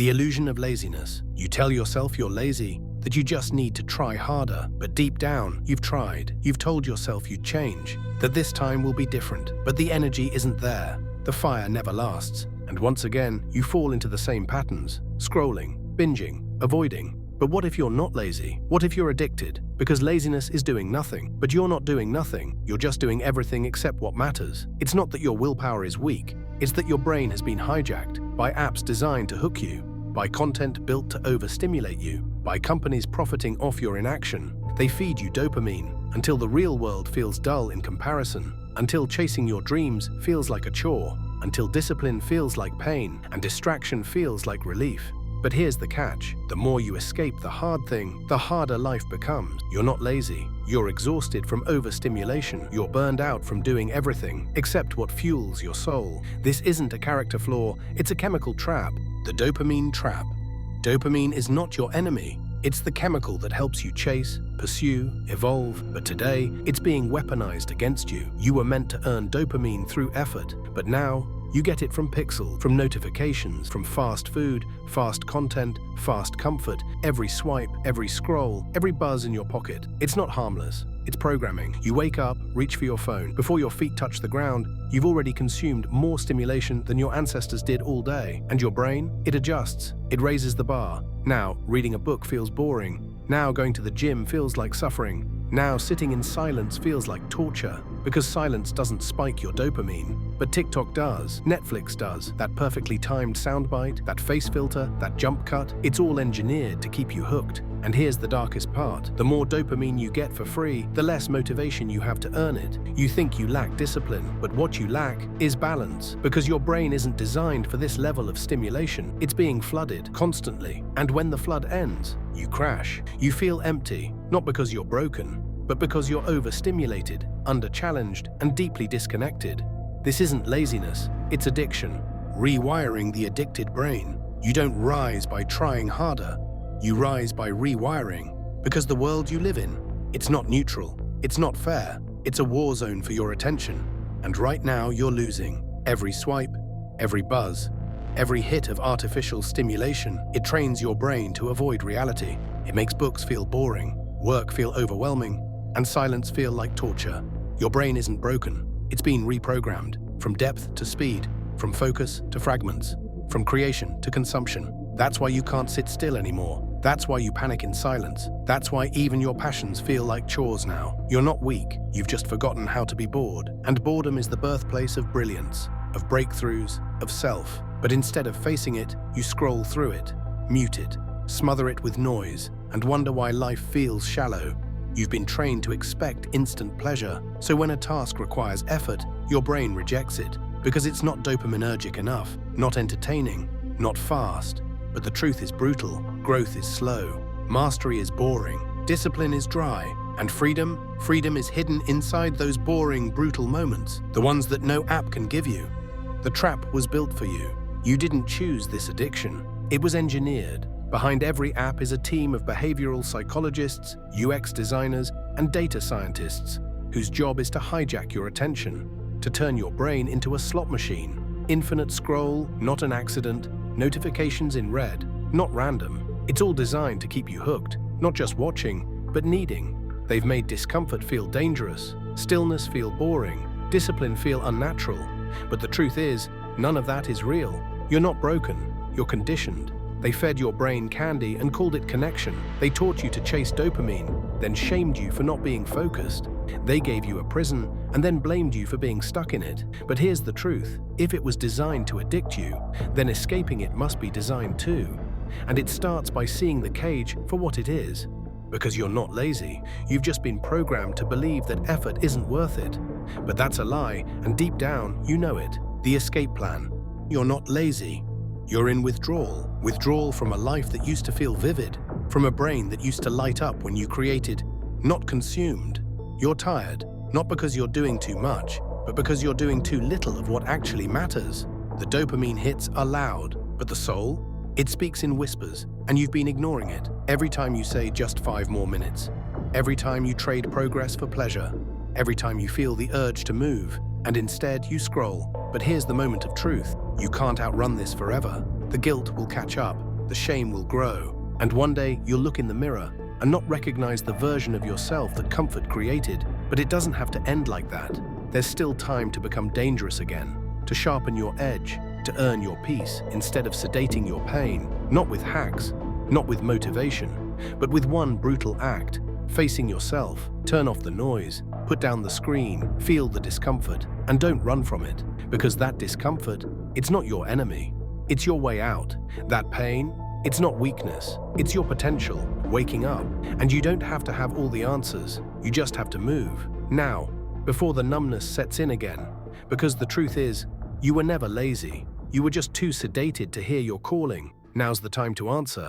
The illusion of laziness. You tell yourself you're lazy, that you just need to try harder, but deep down, you've tried. You've told yourself you'd change, that this time will be different, but the energy isn't there. The fire never lasts, and once again, you fall into the same patterns, scrolling, binging, avoiding. But what if you're not lazy? What if you're addicted? Because laziness is doing nothing, but you're not doing nothing. You're just doing everything except what matters. It's not that your willpower is weak, it's that your brain has been hijacked by apps designed to hook you, by content built to overstimulate you, by companies profiting off your inaction. They feed you dopamine until the real world feels dull in comparison, until chasing your dreams feels like a chore, until discipline feels like pain and distraction feels like relief. But here's the catch. The more you escape the hard thing, the harder life becomes. You're not lazy. You're exhausted from overstimulation. You're burned out from doing everything except what fuels your soul. This isn't a character flaw, it's a chemical trap. The dopamine trap. Dopamine is not your enemy. It's the chemical that helps you chase, pursue, evolve. But today, it's being weaponized against you. You were meant to earn dopamine through effort, but now, you get it from pixels, from notifications, from fast food, fast content, fast comfort, every swipe, every scroll, every buzz in your pocket. It's not harmless. It's programming. You wake up, reach for your phone. Before your feet touch the ground, you've already consumed more stimulation than your ancestors did all day. And your brain, it adjusts. It raises the bar. Now, reading a book feels boring. Now, going to the gym feels like suffering. Now, sitting in silence feels like torture, because silence doesn't spike your dopamine. But TikTok does, Netflix does. That perfectly timed soundbite, that face filter, that jump cut, it's all engineered to keep you hooked. And here's the darkest part. The more dopamine you get for free, the less motivation you have to earn it. You think you lack discipline, but what you lack is balance, because your brain isn't designed for this level of stimulation. It's being flooded constantly. And when the flood ends, you crash. You feel empty, not because you're broken, but because you're overstimulated, under-challenged, and deeply disconnected. This isn't laziness, it's addiction. Rewiring the addicted brain. You don't rise by trying harder, you rise by rewiring. Because the world you live in, it's not neutral, it's not fair, it's a war zone for your attention. And right now you're losing. Every swipe, every buzz, every hit of artificial stimulation, it trains your brain to avoid reality. It makes books feel boring, work feel overwhelming, and silence feel like torture. Your brain isn't broken, it's been reprogrammed, from depth to speed, from focus to fragments, from creation to consumption. That's why you can't sit still anymore. That's why you panic in silence. That's why even your passions feel like chores now. You're not weak, you've just forgotten how to be bored. And boredom is the birthplace of brilliance, of breakthroughs, of self. But instead of facing it, you scroll through it, mute it, smother it with noise, and wonder why life feels shallow. You've been trained to expect instant pleasure, so when a task requires effort, your brain rejects it, because it's not dopaminergic enough, not entertaining, not fast. But the truth is brutal, growth is slow, mastery is boring, discipline is dry, and freedom is hidden inside those boring, brutal moments, the ones that no app can give you. The trap was built for you. You didn't choose this addiction. It was engineered. Behind every app is a team of behavioral psychologists, UX designers, and data scientists whose job is to hijack your attention, to turn your brain into a slot machine. Infinite scroll, not an accident. Notifications in red, not random. It's all designed to keep you hooked, not just watching, but needing. They've made discomfort feel dangerous, stillness feel boring, discipline feel unnatural. But the truth is, none of that is real. You're not broken, you're conditioned. They fed your brain candy and called it connection. They taught you to chase dopamine, then shamed you for not being focused. They gave you a prison and then blamed you for being stuck in it. But here's the truth. If it was designed to addict you, then escaping it must be designed too. And it starts by seeing the cage for what it is. Because you're not lazy, you've just been programmed to believe that effort isn't worth it. But that's a lie, and deep down, you know it. The escape plan. You're not lazy. You're in withdrawal. Withdrawal from a life that used to feel vivid, from a brain that used to light up when you created, not consumed. You're tired, not because you're doing too much, but because you're doing too little of what actually matters. The dopamine hits are loud, but the soul? It speaks in whispers, and you've been ignoring it. Every time you say just 5 more minutes. Every time you trade progress for pleasure. Every time you feel the urge to move, and instead you scroll. But here's the moment of truth. You can't outrun this forever. The guilt will catch up. the shame will grow. And one day, you'll look in the mirror and not recognize the version of yourself that comfort created. But it doesn't have to end like that. There's still time to become dangerous again, to sharpen your edge, to earn your peace instead of sedating your pain, not with hacks, not with motivation, but with one brutal act: facing yourself. Turn off the noise, put down the screen, feel the discomfort, and don't run from it, because that discomfort, it's not your enemy. It's your way out. That pain, it's not weakness, it's your potential, waking up. And you don't have to have all the answers, you just have to move, now, before the numbness sets in again. Because the truth is, you were never lazy, you were just too sedated to hear your calling. Now's the time to answer.